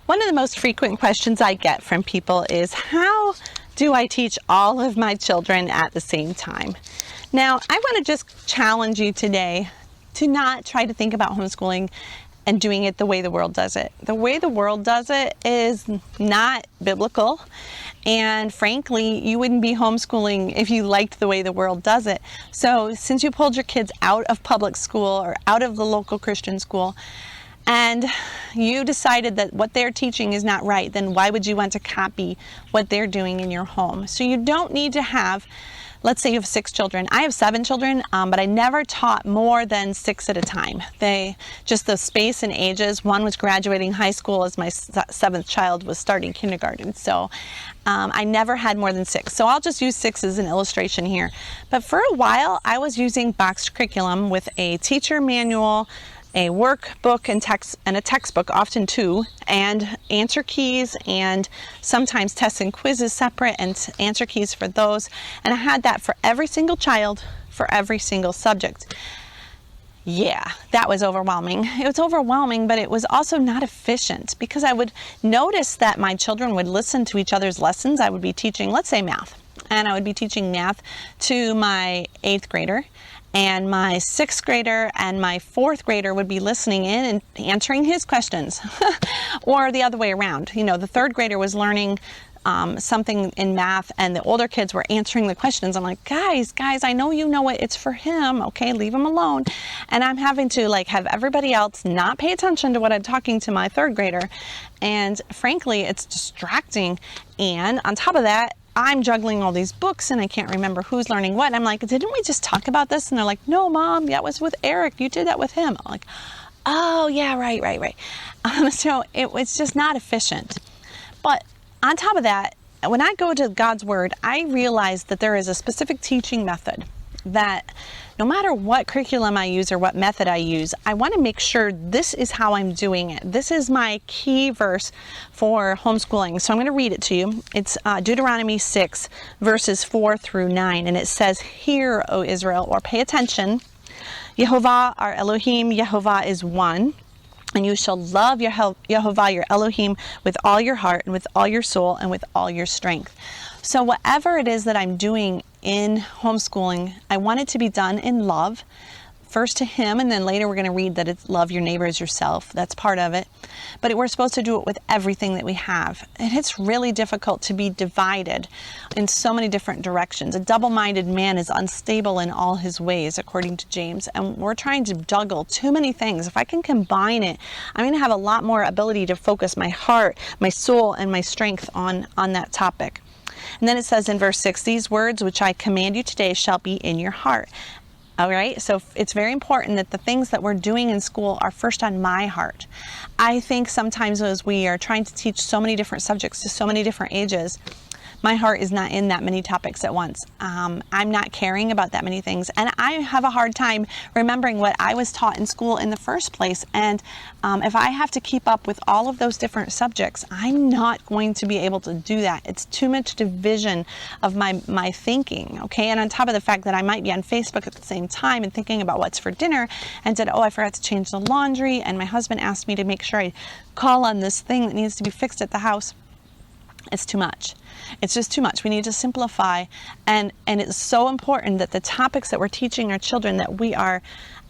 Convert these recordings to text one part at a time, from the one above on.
One of the most frequent questions I get from people is, how do I teach all of my children at the same time? Now, I want to just challenge you today to not try to think about homeschooling and doing it the way the world does it. The way the world does it is not biblical. And frankly, you wouldn't be homeschooling if you liked the way the world does it. So since you pulled your kids out of public school or out of the local Christian school, and you decided that what they're teaching is not right, then why would you want to copy what they're doing in your home? So you don't need to have, let's say you have 6 children. I have 7 children, but I never taught more than 6 at a time. Just the space and ages. One was graduating high school as my 7th child was starting kindergarten. So I never had more than 6. So I'll just use 6 as an illustration here. But for a while, I was using boxed curriculum with a teacher manual, a workbook and a textbook, often 2, and answer keys, and sometimes tests and quizzes separate, and answer keys for those. And I had that for every single child, for every single subject. Yeah, that was overwhelming. It was overwhelming, but it was also not efficient, because I would notice that my children would listen to each other's lessons. I would be teaching, let's say, math, and I would be teaching math to my 8th grader, and my 6th grader and my 4th grader would be listening in and answering his questions. Or the other way around. You know, the 3rd grader was learning something in math, and the older kids were answering the questions. I'm like, guys, I know you know it. It's for him. Okay, leave him alone. And I'm having to have everybody else not pay attention to what I'm talking to my 3rd grader. And frankly, it's distracting. And on top of that, I'm juggling all these books and I can't remember who's learning what. And I'm like, didn't we just talk about this? And they're like, no, Mom, that was with Eric. You did that with him. I'm like, oh, yeah, right. So it was just not efficient. But on top of that, when I go to God's Word, I realize that there is a specific teaching method that no matter what curriculum I use or what method I use, I want to make sure this is how I'm doing it. This is my key verse for homeschooling. So I'm going to read it to you. It's Deuteronomy 6, verses 4 through 9. And it says, "Hear, O Israel," or pay attention. "Yehovah, our Elohim, Yehovah is one. And you shall love Yehovah, your Elohim, with all your heart and with all your soul and with all your strength." So whatever it is that I'm doing in homeschooling, I want it to be done in love, first to him, and then later we're going to read that it's love your neighbor as yourself. That's part of it. But we're supposed to do it with everything that we have. And it's really difficult to be divided in so many different directions. A double-minded man is unstable in all his ways, according to James. And we're trying to juggle too many things. If I can combine it, I'm going to have a lot more ability to focus my heart, my soul, and my strength on that topic. And then it says in verse 6, "These words which I command you today shall be in your heart." All right, so it's very important that the things that we're doing in school are first on my heart. I think sometimes as we are trying to teach so many different subjects to so many different ages, my heart is not in that many topics at once. I'm not caring about that many things. And I have a hard time remembering what I was taught in school in the first place. And if I have to keep up with all of those different subjects, I'm not going to be able to do that. It's too much division of my thinking, okay? And on top of the fact that I might be on Facebook at the same time and thinking about what's for dinner, and said, oh, I forgot to change the laundry, and my husband asked me to make sure I call on this thing that needs to be fixed at the house. It's too much. It's just too much. We need to simplify. And it's so important that the topics that we're teaching our children, that we are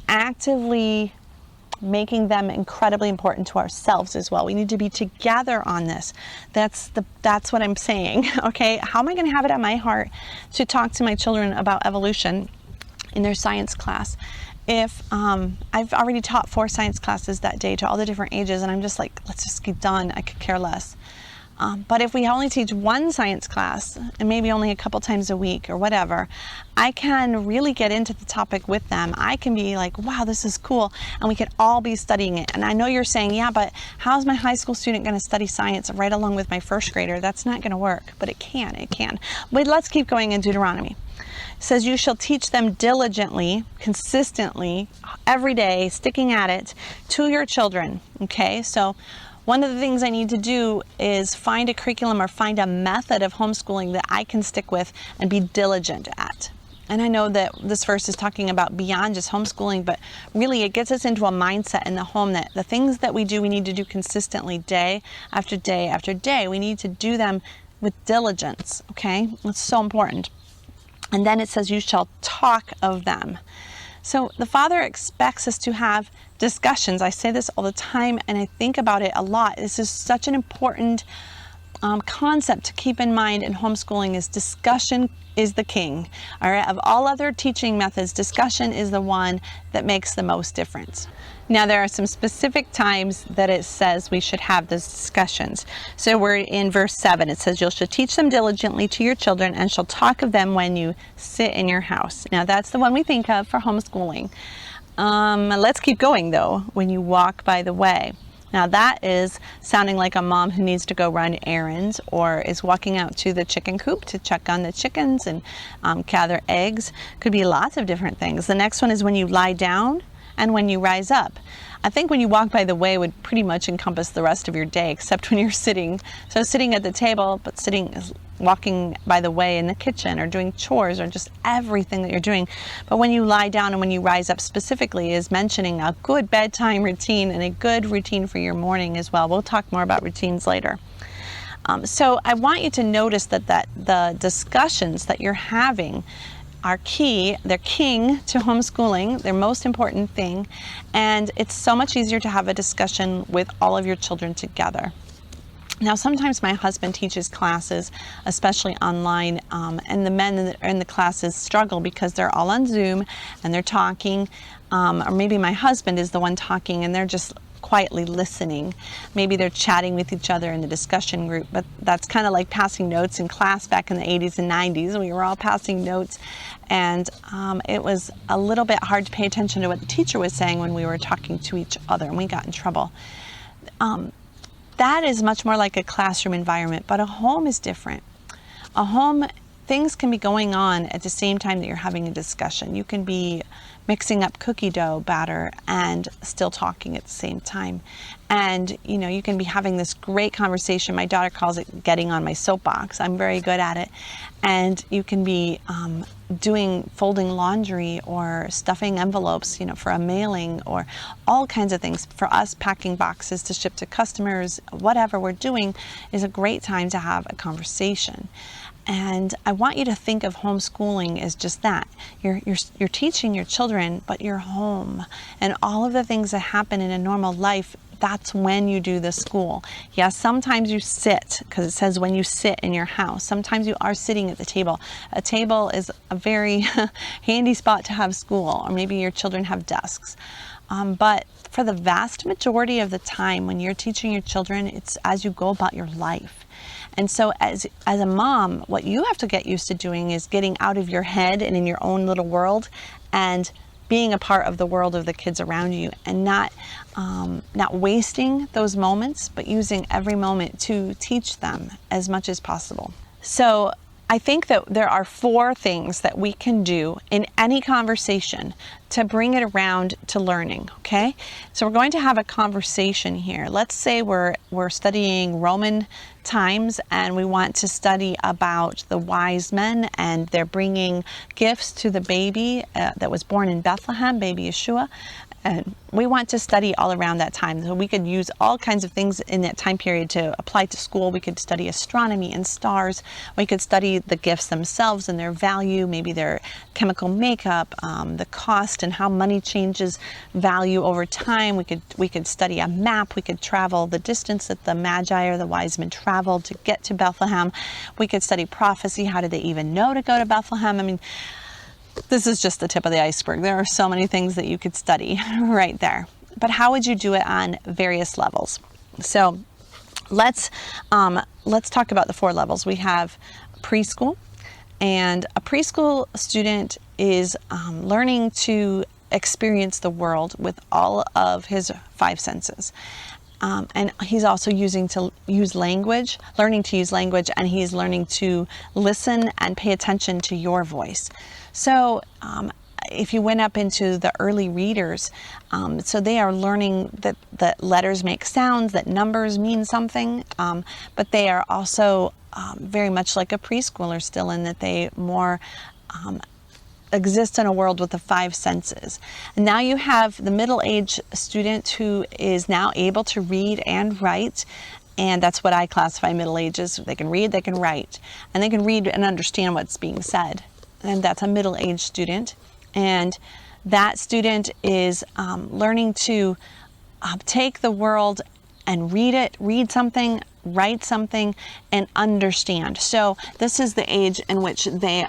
actively making them incredibly important to ourselves as well. We need to be together on this. That's what I'm saying. Okay, how am I going to have it on my heart to talk to my children about evolution in their science class if I've already taught 4 science classes that day to all the different ages, and I'm just like, let's just get done. I could care less. But if we only teach one science class, and maybe only a couple times a week or whatever, I can really get into the topic with them. I can be like, wow, this is cool, and we can all be studying it. And I know you're saying, yeah, but how's my high school student going to study science right along with my first grader? That's not going to work, but it can. But let's keep going in Deuteronomy. It says, you shall teach them diligently, consistently, every day, sticking at it, to your children. Okay, so one of the things I need to do is find a curriculum or find a method of homeschooling that I can stick with and be diligent at. And I know that this verse is talking about beyond just homeschooling, but really it gets us into a mindset in the home that the things that we do, we need to do consistently day after day after day. We need to do them with diligence, okay? It's so important. And then it says, you shall talk of them. So the Father expects us to have discussions. I say this all the time, and I think about it a lot. This is such an important concept to keep in mind in homeschooling. Is discussion is the king. All right, of all other teaching methods, discussion is the one that makes the most difference. Now, there are some specific times that it says we should have those discussions. So we're in verse 7. It says, you shall teach them diligently to your children and shall talk of them when you sit in your house. Now, that's the one we think of for homeschooling. Let's keep going, though. When you walk by the way. Now, that is sounding like a mom who needs to go run errands or is walking out to the chicken coop to check on the chickens and gather eggs. Could be lots of different things. The next one is when you lie down and when you rise up. I think when you walk by the way would pretty much encompass the rest of your day, except when you're sitting. So sitting at the table, but walking by the way in the kitchen or doing chores or just everything that you're doing. But when you lie down and when you rise up specifically is mentioning a good bedtime routine and a good routine for your morning as well. We'll talk more about routines later. So I want you to notice that the discussions that you're having are key. They're king to homeschooling, their most important thing, and it's so much easier to have a discussion with all of your children together. Now, sometimes my husband teaches classes, especially online, and the men that are in the classes struggle because they're all on Zoom and they're talking, or maybe my husband is the one talking and they're just quietly listening. Maybe they're chatting with each other in the discussion group, but that's kind of like passing notes in class back in the 80s and 90s. We were all passing notes, and it was a little bit hard to pay attention to what the teacher was saying when we were talking to each other, and we got in trouble. That is much more like a classroom environment, but a home is different. A home, things can be going on at the same time that you're having a discussion. You can be mixing up cookie dough batter and still talking at the same time. And, you know, you can be having this great conversation. My daughter calls it getting on my soapbox. I'm very good at it. And you can be folding laundry or stuffing envelopes, you know, for a mailing or all kinds of things. For us, packing boxes to ship to customers, whatever we're doing is a great time to have a conversation. And I want you to think of homeschooling as just that. You're teaching your children, but you're home. And all of the things that happen in a normal life, that's when you do the school. Yes, sometimes you sit, because it says when you sit in your house. Sometimes you are sitting at the table. A table is a very handy spot to have school, or maybe your children have desks. But for the vast majority of the time when you're teaching your children, it's as you go about your life. And so as a mom, what you have to get used to doing is getting out of your head and in your own little world and being a part of the world of the kids around you, and not wasting those moments, but using every moment to teach them as much as possible. So I think that there are 4 things that we can do in any conversation to bring it around to learning, okay? So we're going to have a conversation here. Let's say we're studying Roman times and we want to study about the wise men and they're bringing gifts to the baby that was born in Bethlehem, baby Yeshua. And we want to study all around that time. So we could use all kinds of things in that time period to apply to school. We could study astronomy and stars. We could study the gifts themselves and their value, maybe their chemical makeup, the cost and how money changes value over time. We could study a map. We could travel the distance that the Magi or the wise men traveled to get to Bethlehem. We could study prophecy. How did they even know to go to Bethlehem? I mean, this is just the tip of the iceberg. There are so many things that you could study right there. But how would you do it on various levels? So let's talk about the 4 levels. We have preschool, and a preschool student is learning to experience the world with all of his 5 senses. And he's also learning to use language, and he's learning to listen and pay attention to your voice. So if you went up into the early readers, so they are learning that letters make sounds, that numbers mean something, but they are also very much like a preschooler still, in that they more exist in a world with the 5 senses. And now you have the middle-aged student who is now able to read and write, and that's what I classify middle ages. They can read, they can write, and they can read and understand what's being said. And that's a middle-aged student. And that student is learning to take the world and read something, write something, and understand. So this is the age in which they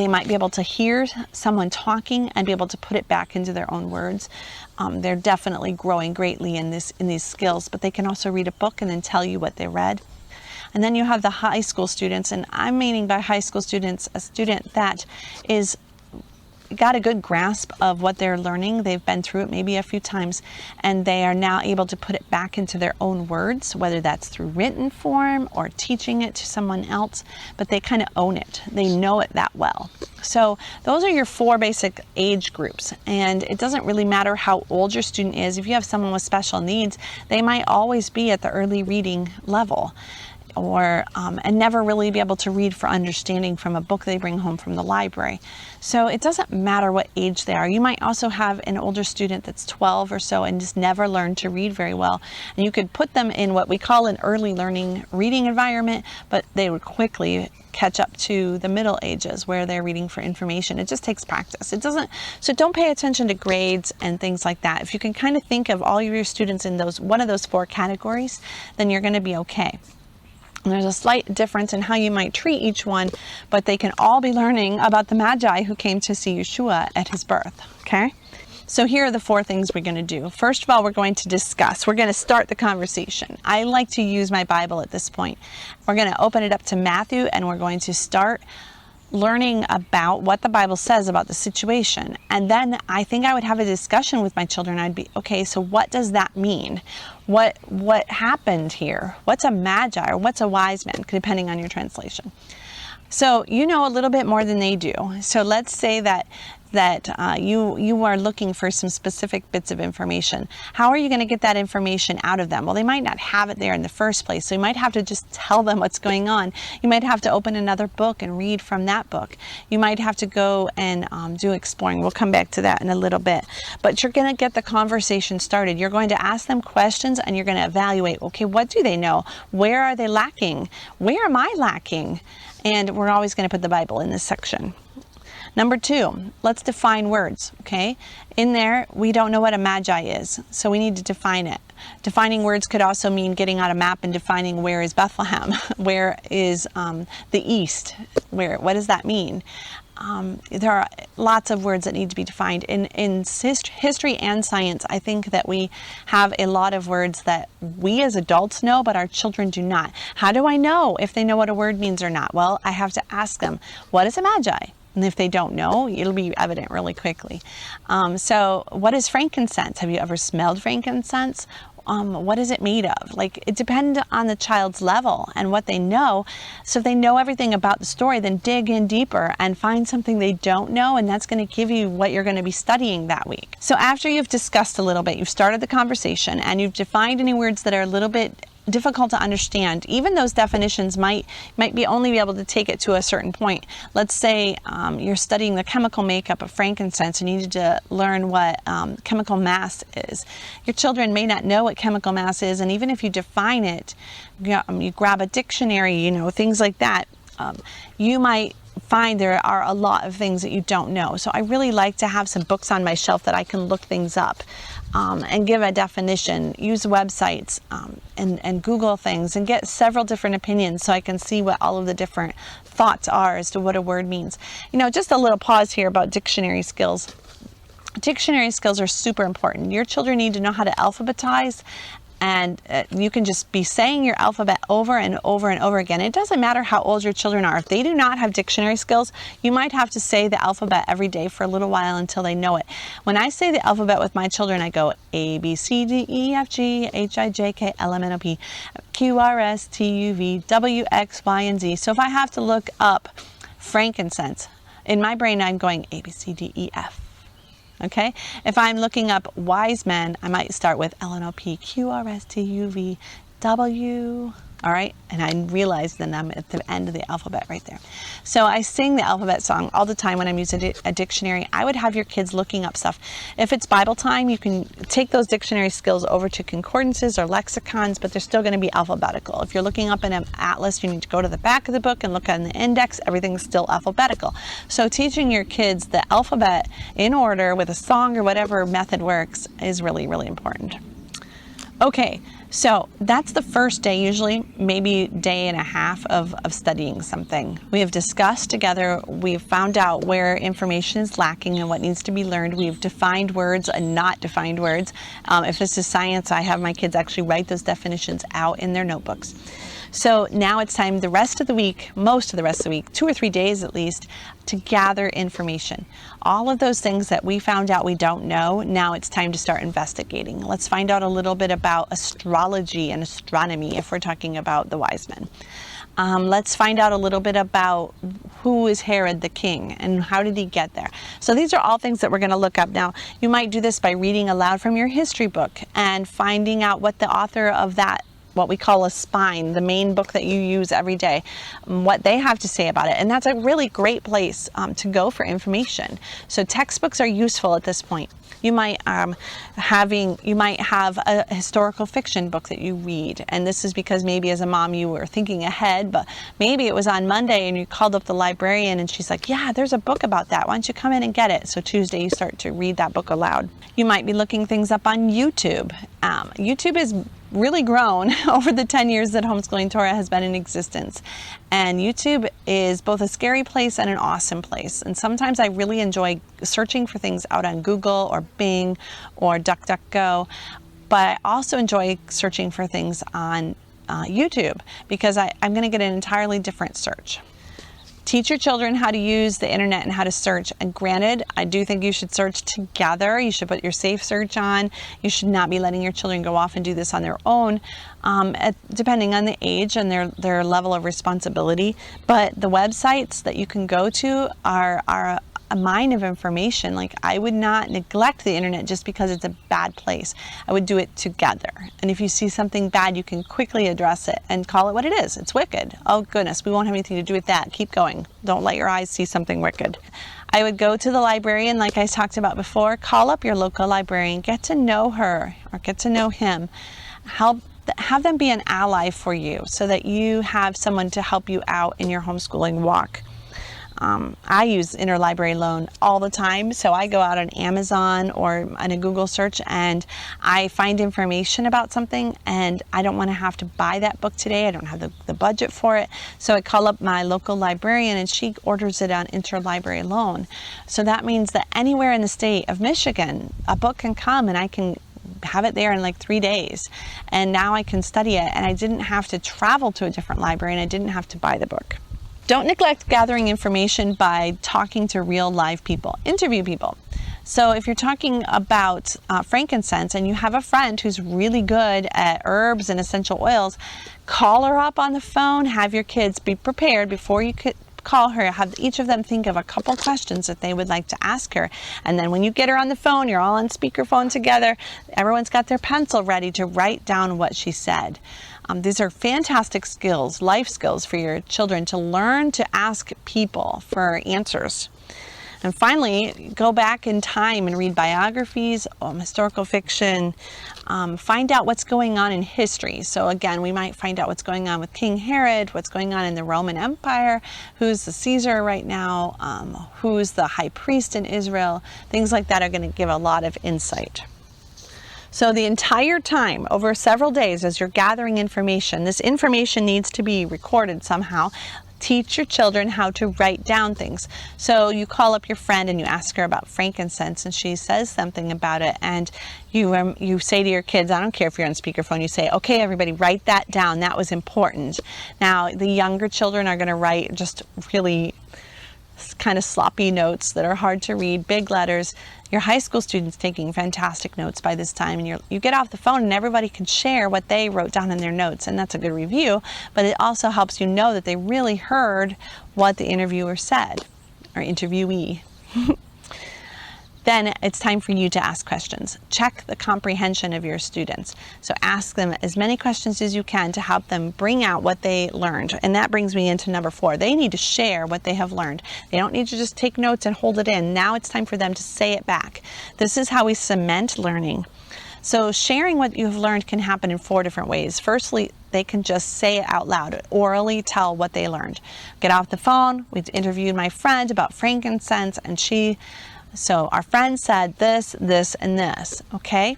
might be able to hear someone talking and be able to put it back into their own words. They're definitely growing greatly in these skills, but they can also read a book and then tell you what they read. And then you have the high school students, and I'm meaning by high school students a student that is got a good grasp of what they're learning. They've been through it maybe a few times, and they are now able to put it back into their own words, whether that's through written form or teaching it to someone else, but they kind of own it. They know it that well. So those are your 4 basic age groups, and it doesn't really matter how old your student is. If you have someone with special needs, they might always be at the early reading level, or and never really be able to read for understanding from a book they bring home from the library. So it doesn't matter what age they are. You might also have an older student that's 12 or so and just never learned to read very well. And you could put them in what we call an early learning reading environment, but they would quickly catch up to the middle ages where they're reading for information. It just takes practice. So don't pay attention to grades and things like that. If you can kind of think of all of your students in one of those 4 categories, then you're going to be okay. There's a slight difference in how you might treat each one, but they can all be learning about the Magi who came to see Yeshua at his birth, okay? So here are the 4 things we're going to do. First of all, we're going to discuss. We're going to start the conversation. I like to use my Bible at this point. We're going to open it up to Matthew, and we're going to start learning about what the Bible says about the situation. And then I think I would have a discussion with my children. I'd be, okay, so what does that mean? What happened here? What's a magi, or what's a wise man, depending on your translation? So you know a little bit more than they do. So let's say that you are looking for some specific bits of information. How are you going to get that information out of them? Well, they might not have it there in the first place, so you might have to just tell them what's going on. You might have to open another book and read from that book. You might have to go and do exploring. We'll come back to that in a little bit. But you're going to get the conversation started. You're going to ask them questions, and you're going to evaluate, okay, what do they know? Where are they lacking? Where am I lacking? And we're always going to put the Bible in this section. Number 2, let's define words, okay? In there, we don't know what a magi is, so we need to define it. Defining words could also mean getting out a map and defining where is Bethlehem, where is the east, what does that mean? There are lots of words that need to be defined. In history and science, I think that we have a lot of words that we as adults know, but our children do not. How do I know if they know what a word means or not? Well, I have to ask them, what is a magi? And if they don't know, it'll be evident really quickly. So what is frankincense? Have you ever smelled frankincense? What is it made of? Like, it depends on the child's level and what they know. So if they know everything about the story, then dig in deeper and find something they don't know, and that's going to give you what you're going to be studying that week. So after you've discussed a little bit, you've started the conversation, and you've defined any words that are a little bit difficult to understand. Even those definitions might only be able to take it to a certain point. Let's say you're studying the chemical makeup of frankincense and you need to learn what chemical mass is. Your children may not know what chemical mass is, and even if you define it, you grab a dictionary, things like that, you might find there are a lot of things that you don't know. So I really like to have some books on my shelf that I can look things up and give a definition, use websites and Google things and get several different opinions so I can see what all of the different thoughts are as to what a word means. Just a little pause here about dictionary skills. Dictionary skills are super important. Your children need to know how to alphabetize, and you can just be saying your alphabet over and over and over again. It doesn't matter how old your children are. If they do not have dictionary skills, you might have to say the alphabet every day for a little while until they know it. When I say the alphabet with my children, I go A, B, C, D, E, F, G, H, I, J, K, L, M, N, O, P, Q, R, S, T, U, V, W, X, Y, and Z. So if I have to look up frankincense, in my brain I'm going A, B, C, D, E, F. Okay, if I'm looking up wise men, I might start with L, N, O, P, Q, R, S, T, U, V, W, All right, and I realized then I'm at the end of the alphabet right there. So I sing the alphabet song all the time when I'm using a dictionary. I would have your kids looking up stuff. If it's Bible time, you can take those dictionary skills over to concordances or lexicons, but they're still going to be alphabetical. If you're looking up in an atlas, you need to go to the back of the book and look on the index. Everything's still alphabetical. So teaching your kids the alphabet in order with a song or whatever method works is really, really important. Okay, so that's the first day, usually maybe day and a half of studying something. We have discussed together, we've found out where information is lacking and what needs to be learned. We've defined words and not defined words. If this is science, I have my kids actually write those definitions out in their notebooks. So now it's time the rest of the week, most of the rest of the week, 2 or 3 days at least, to gather information. All of those things that we found out we don't know, now it's time to start investigating. Let's find out a little bit about astrology and astronomy if we're talking about the wise men. Let's find out a little bit about who is Herod the king and how did he get there. So these are all things that we're going to look up now. You might do this by reading aloud from your history book and finding out what the author of that, what we call a spine, the main book that you use every day, what they have to say about it. And that's a really great place to go for information. So textbooks are useful at this point. You might have a historical fiction book that you read, and this is because maybe as a mom you were thinking ahead, but maybe it was on Monday and you called up the librarian and she's like, yeah, there's a book about that. Why don't you come in and get it? So Tuesday you start to read that book aloud. You might be looking things up on YouTube. YouTube is really grown over the 10 years that Homeschooling Torah has been in existence. And YouTube is both a scary place and an awesome place. And sometimes I really enjoy searching for things out on Google or Bing or DuckDuckGo. But I also enjoy searching for things on YouTube because I'm going to get an entirely different search. Teach your children how to use the internet and how to search. And granted, I do think you should search together. You should put your safe search on. You should not be letting your children go off and do this on their own, depending on the age and their level of responsibility. But the websites that you can go to are a mine of information. Like, I would not neglect the internet just because it's a bad place. I would do it together. And if you see something bad, you can quickly address it and call it what it is. It's wicked. Oh goodness, we won't have anything to do with that. Keep going. Don't let your eyes see something wicked. I would go to the librarian, like I talked about before. Call up your local librarian. Get to know her or get to know him. Have them be an ally for you so that you have someone to help you out in your homeschooling walk. I use interlibrary loan all the time, so I go out on Amazon or on a Google search and I find information about something and I don't want to have to buy that book today. I don't have the budget for it, so I call up my local librarian and she orders it on interlibrary loan. So that means that anywhere in the state of Michigan, a book can come and I can have it there in like 3 days, and now I can study it and I didn't have to travel to a different library and I didn't have to buy the book. Don't neglect gathering information by talking to real live people. Interview people. So if you're talking about frankincense and you have a friend who's really good at herbs and essential oils, call her up on the phone. Have your kids be prepared before you could call her. Have each of them think of a couple questions that they would like to ask her. And then when you get her on the phone, you're all on speakerphone together. Everyone's got their pencil ready to write down what she said. These are fantastic skills, life skills for your children to learn to ask people for answers. And finally, go back in time and read biographies, historical fiction, find out what's going on in history. So again, we might find out what's going on with King Herod, what's going on in the Roman Empire, who's the Caesar right now, who's the high priest in Israel. Things like that are going to give a lot of insight. So the entire time, over several days, as you're gathering information, this information needs to be recorded somehow. Teach your children how to write down things. So you call up your friend and you ask her about frankincense and she says something about it, and you say to your kids, I don't care if you're on speakerphone, you say, okay, everybody, write that down. That was important. Now, the younger children are going to write just really kind of sloppy notes that are hard to read, big letters. Your high school students taking fantastic notes by this time, and you get off the phone and everybody can share what they wrote down in their notes, and that's a good review, but it also helps you know that they really heard what the interviewer said, or interviewee. Then it's time for you to ask questions. Check the comprehension of your students. So ask them as many questions as you can to help them bring out what they learned. And that brings me into number 4. They need to share what they have learned. They don't need to just take notes and hold it in. Now it's time for them to say it back. This is how we cement learning. So sharing what you've learned can happen in 4 different ways. Firstly, they can just say it out loud, orally tell what they learned. Get off the phone. We interviewed my friend about frankincense, and so our friend said this, this, and this, okay?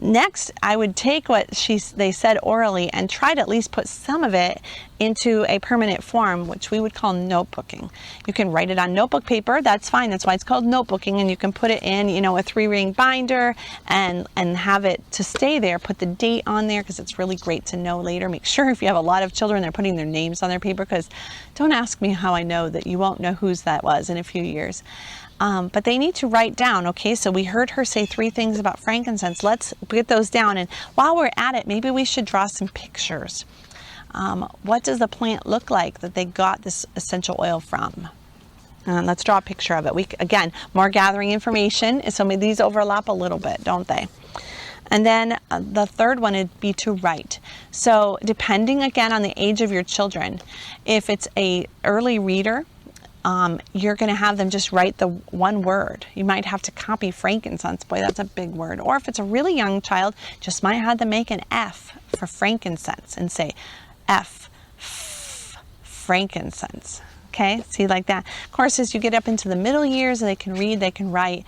Next, I would take what they said orally and try to at least put some of it into a permanent form, which we would call notebooking. You can write it on notebook paper. That's fine. That's why it's called notebooking. And you can put it in, a 3-ring binder and have it to stay there. Put the date on there because it's really great to know later. Make sure if you have a lot of children, they're putting their names on their paper, because don't ask me how I know that you won't know whose that was in a few years. But they need to write down, okay, so we heard her say 3 things about frankincense. Let's get those down. And while we're at it, maybe we should draw some pictures. What does the plant look like that they got this essential oil from? Let's draw a picture of it. Again, more gathering information. So these overlap a little bit, don't they? And then the third one would be to write. So depending, again, on the age of your children, if it's an early reader, you're going to have them just write the one word. You might have to copy frankincense. Boy, that's a big word. Or if it's a really young child, just might have them make an F for frankincense and say F, frankincense. Okay, see, like that. Of course, as you get up into the middle years, they can read, they can write.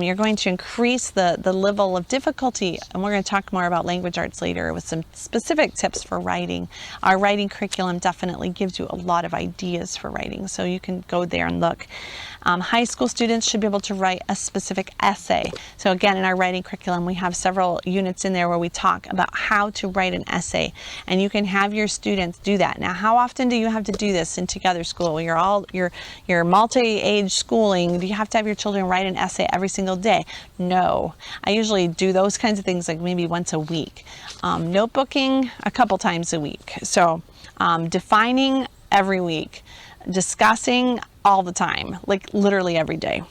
You're going to increase the level of difficulty, and we're going to talk more about language arts later with some specific tips for writing. Our writing curriculum definitely gives you a lot of ideas for writing, so you can go there and look. High school students should be able to write a specific essay. So again, in our writing curriculum, we have several units in there where we talk about how to write an essay, and you can have your students do that. Now, how often do you have to do this in Together School? You're multi-age schooling. Do you have to have your children write an essay every single day? No. I usually do those kinds of things like maybe once a week. Notebooking a couple times a week. So defining every week. Discussing all the time, like literally every day.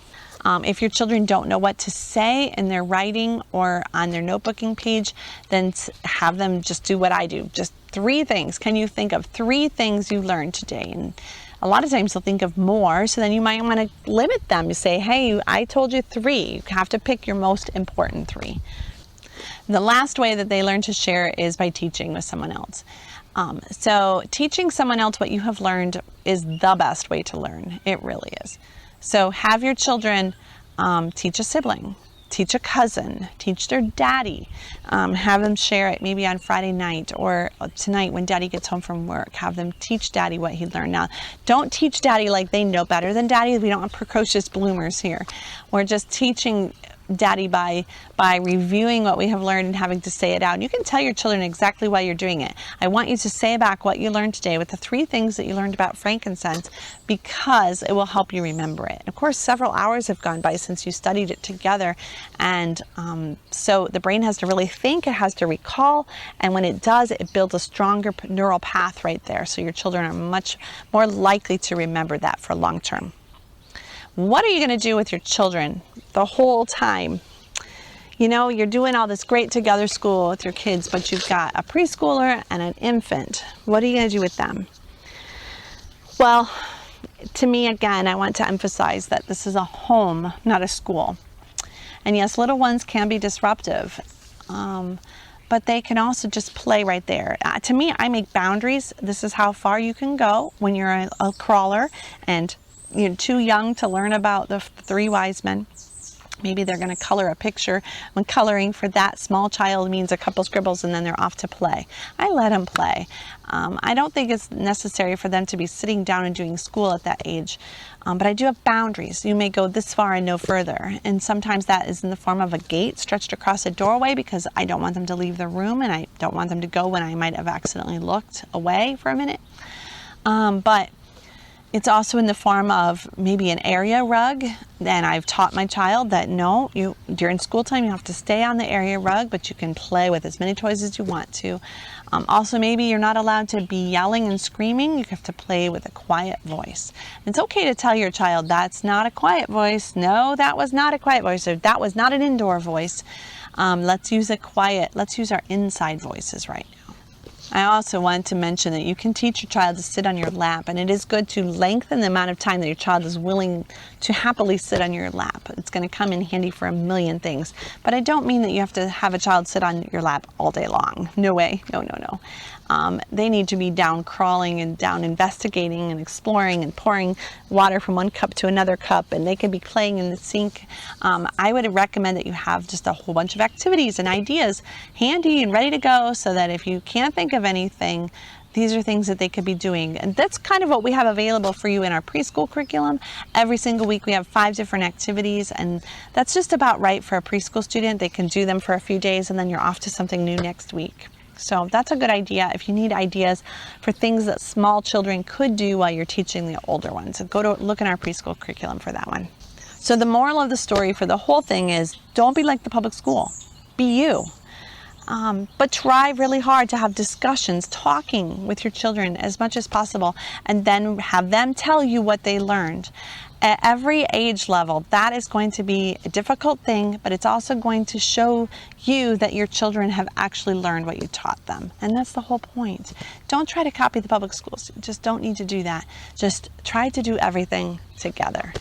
If your children don't know what to say in their writing or on their notebooking page, then have them just do what I do. Just 3 things. Can you think of 3 things you learned today? And a lot of times they'll think of more, so then you might want to limit them. You say, hey, I told you 3. You have to pick your most important 3. The last way that they learn to share is by teaching with someone else. So teaching someone else what you have learned is the best way to learn. It really is. So have your children teach a sibling, teach a cousin, teach their daddy, have them share it maybe on Friday night or tonight when daddy gets home from work. Have them teach daddy what he learned. Now, don't teach daddy like they know better than daddy. We don't want precocious bloomers here. We're just teaching daddy by reviewing what we have learned and having to say it out. And you can tell your children exactly why you're doing it. I want you to say back what you learned today with the 3 things that you learned about frankincense, because it will help you remember it. Of course, several hours have gone by since you studied it together, and so the brain has to really think, it has to recall, and when it does, it builds a stronger neural path right there, so your children are much more likely to remember that for long term. What are you going to do with your children the whole time? You're doing all this great Together School with your kids, but you've got a preschooler and an infant. What are you going to do with them? Well, to me, again, I want to emphasize that this is a home, not a school. And yes, little ones can be disruptive, but they can also just play right there. To me, I make boundaries. This is how far you can go when you're a crawler and you're too young to learn about the 3 wise men. Maybe they're going to color a picture. When coloring for that small child means a couple scribbles and then they're off to play. I let them play. I don't think it's necessary for them to be sitting down and doing school at that age. But I do have boundaries. You may go this far and no further. And sometimes that is in the form of a gate stretched across a doorway, because I don't want them to leave the room and I don't want them to go when I might have accidentally looked away for a minute. But It's also in the form of maybe an area rug. And I've taught my child that no, during school time you have to stay on the area rug, but you can play with as many toys as you want to. Also, maybe you're not allowed to be yelling and screaming. You have to play with a quiet voice. It's okay to tell your child that's not a quiet voice. No, that was not a quiet voice. Or that was not an indoor voice. Let's use our inside voices right now. I also wanted to mention that you can teach your child to sit on your lap, and it is good to lengthen the amount of time that your child is willing to happily sit on your lap. It's going to come in handy for a million things. But I don't mean that you have to have a child sit on your lap all day long. No way. No. They need to be down crawling and down investigating and exploring and pouring water from one cup to another cup, and they can be playing in the sink. I would recommend that you have just a whole bunch of activities and ideas handy and ready to go, so that if you can't think of anything, these are things that they could be doing. And that's kind of what we have available for you in our preschool curriculum. Every single week we have 5 different activities, and that's just about right for a preschool student. They can do them for a few days and then you're off to something new next week. So that's a good idea if you need ideas for things that small children could do while you're teaching the older ones. So go to look in our preschool curriculum for that one. So the moral of the story for the whole thing is, don't be like the public school. Be you. But try really hard to have discussions, talking with your children as much as possible, and then have them tell you what they learned. At every age level, that is going to be a difficult thing, but it's also going to show you that your children have actually learned what you taught them. And that's the whole point. Don't try to copy the public schools. You just don't need to do that. Just try to do everything together.